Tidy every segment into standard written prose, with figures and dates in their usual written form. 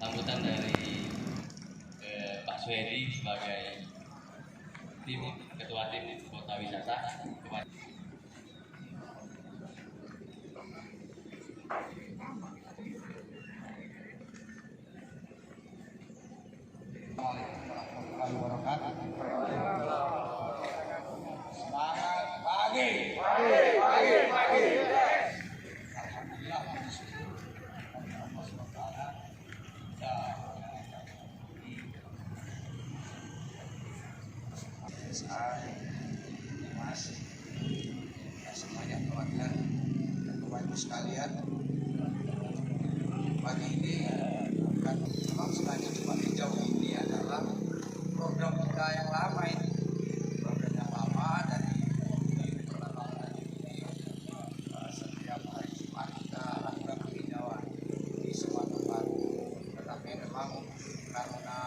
Sambutan dari Pak Suhedi sebagai ketua tim kota wisata. Assalamualaikum warahmatullahi wabarakatuh. Semangat pagi. Alhamdulillah. Masih semuanya perwakilan dan Bapak Ibu sekalian, pagi ini akan memang sengaja Pak Hijau ini adalah program kita yang lama ini, program yang lama dari pertama ini setiap hari Jumat kita lakukan penghijauan di semua tempat, tetapi memang karena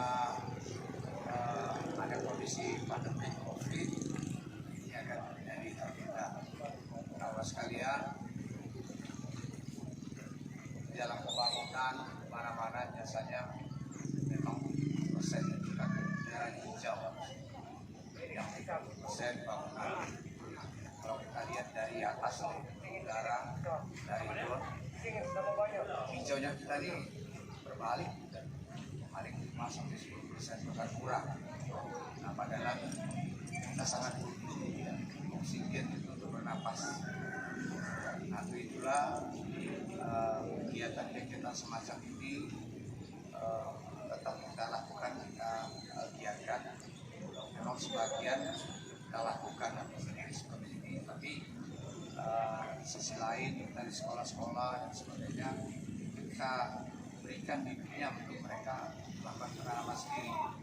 ada kondisi pandemi COVID ini akan menjadi tertunda. Bapak sekalian, dalam pembangunan mana-mana biasanya memang persen kita daerah hijau, yang 30% bangunan. Kalau kita lihat dari atas udara, dari luar, hijaunya kita ini berbalik 5-10% bahkan kurang. Nah, padahal kita sangat butuh oksigen itu untuk bernapas. Nah, itulah kegiatan semacam ini tetap kita lakukan, kita giatkan. Memang sebagian kita lakukan sendiri seperti ini, tapi di sisi lain dari sekolah-sekolah dan sebagainya kita berikan bibitnya untuk mereka melakukan penanaman sendiri.